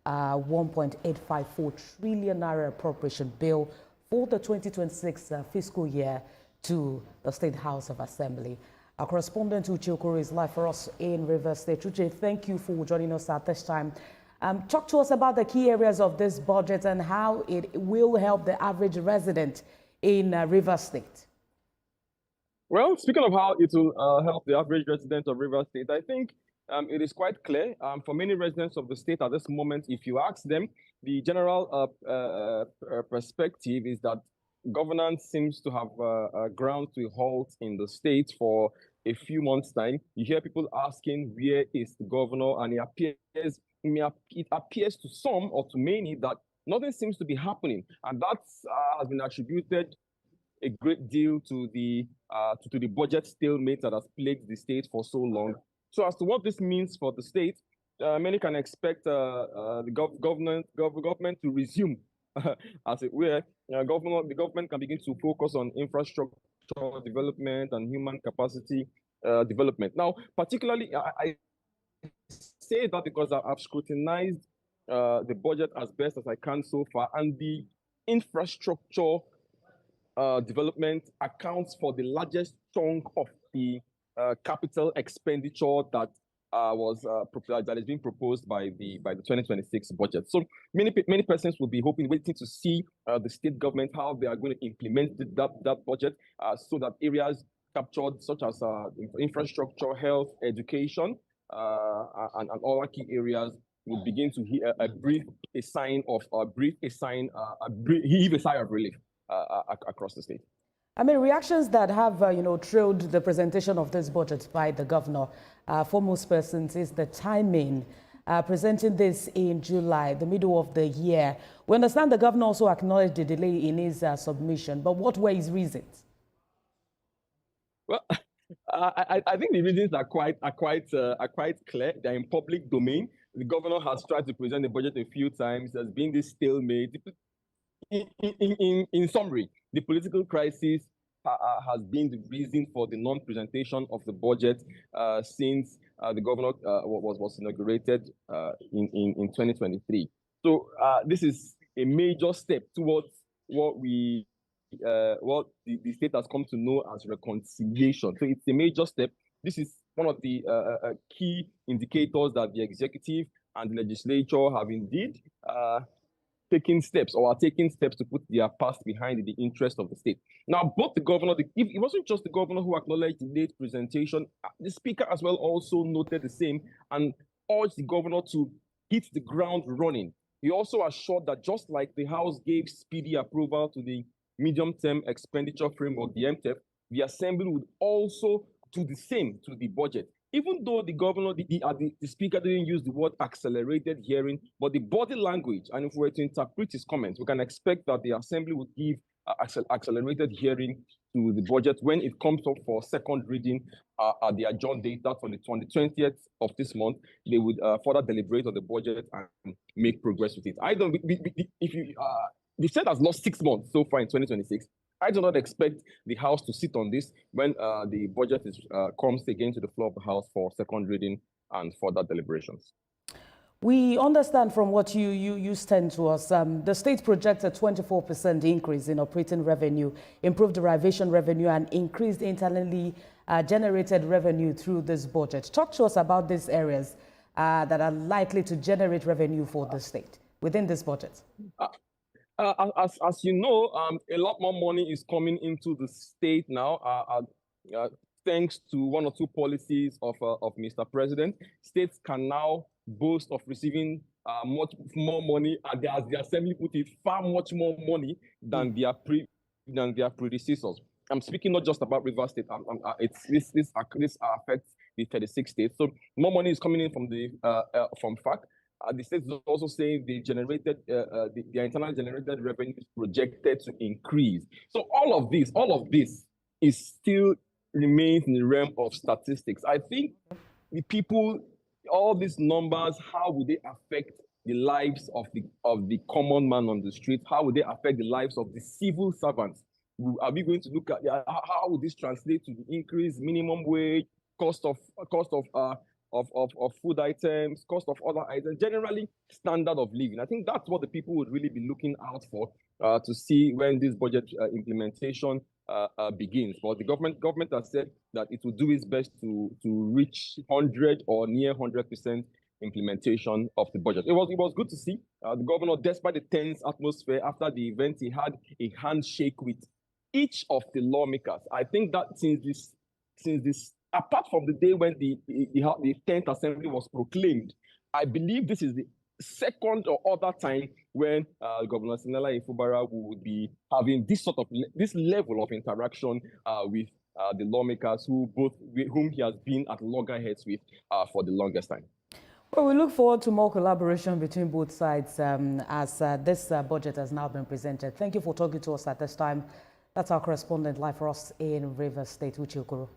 1.854 trillion naira appropriation bill for the 2026 fiscal year to the State House of Assembly. Our correspondent Uche Okoro is live for us in Rivers State. Uche, thank you for joining us at this time. Talk to us about the key areas of this budget and how it will help the average resident in Rivers State. Well, speaking of how it will help the average resident of Rivers State, I think it is quite clear for many residents of the state at this moment. If you ask them, the general perspective is that governance seems to have ground to a halt in the state for a few months' time. You hear people asking, where is the governor? And it appears to some or to many that nothing seems to be happening. And that has been attributed a great deal to the budget stalemate that has plagued the state for so long. So as to what this means for the state, many can expect the government to resume, as it were. The government can begin to focus on infrastructure development and human capacity development. Now, particularly, I say that because I've scrutinized the budget as best as I can so far, and the infrastructure development accounts for the largest chunk of the capital expenditure that is being proposed by the 2026 budget. So many persons will be waiting to see the state government, how they are going to implement that budget, so that areas captured such as infrastructure, health, education, and other key areas will begin to heave a sigh of relief across the state. I mean, reactions that have, trailed the presentation of this budget by the governor, for most persons, is the timing. Presenting this in July, the middle of the year. We understand the governor also acknowledged the delay in his submission, but what were his reasons? Well, I think the reasons are quite clear. They're in public domain. The governor has tried to present the budget a few times. There's been this stalemate. In summary, the political crisis has been the reason for the non-presentation of the budget since the governor was inaugurated in 2023. So this is a major step towards what the state has come to know as reconciliation. So it's a major step. This is one of the key indicators that the executive and the legislature have indeed taking steps to put their past behind the interest of the state. Now, both the governor, it wasn't just the governor who acknowledged the late presentation, the speaker as well also noted the same and urged the governor to hit the ground running. He also assured that just like the House gave speedy approval to the medium-term expenditure framework, the MTEF, the Assembly would also do the same to the budget. Even though the governor, the speaker didn't use the word accelerated hearing, but the body language, and if we were to interpret his comments, we can expect that the Assembly would give accelerated hearing to the budget when it comes up for second reading at the adjourned date. That's on the 20th of this month. They would further deliberate on the budget and make progress with it. The Senate has lost 6 months so far in 2026. I do not expect the House to sit on this when the budget comes again to the floor of the House for second reading and further deliberations. We understand from what you sent to us, the state projects a 24% increase in operating revenue, improved derivation revenue, and increased internally generated revenue through this budget. Talk to us about these areas that are likely to generate revenue for the state within this budget. As you know, a lot more money is coming into the state now, thanks to one or two policies of Mr. President. States can now boast of receiving much more money, and as the Assembly put it, far much more money than their predecessors. I'm speaking not just about Rivers State. This affects the 36 states. So more money is coming in from FAC. The states also saying they generated their internal generated revenue is projected to increase. So all of this is still remains in the realm of statistics. I think the people, all these numbers, how would they affect the lives of the common man on the street? How would they affect the lives of the civil servants? Are we going to look at how would this translate to the increased minimum wage, cost of food items, cost of other items, generally standard of living. I think that's what the people would really be looking out for to see when this budget implementation begins. But the government has said that it will do its best to reach 100 or near 100% implementation of the budget. It was good to see the governor, despite the tense atmosphere after the event, he had a handshake with each of the lawmakers. I think that since this, apart from the day when the 10th Assembly was proclaimed, I believe this is the second or other time when Governor Sinala Fubara would be having this level of interaction with the lawmakers whom he has been at loggerheads with for the longest time. Well, we look forward to more collaboration between both sides as this budget has now been presented. Thank you for talking to us at this time. That's our correspondent live for us in Rivers State, Uchilkuru.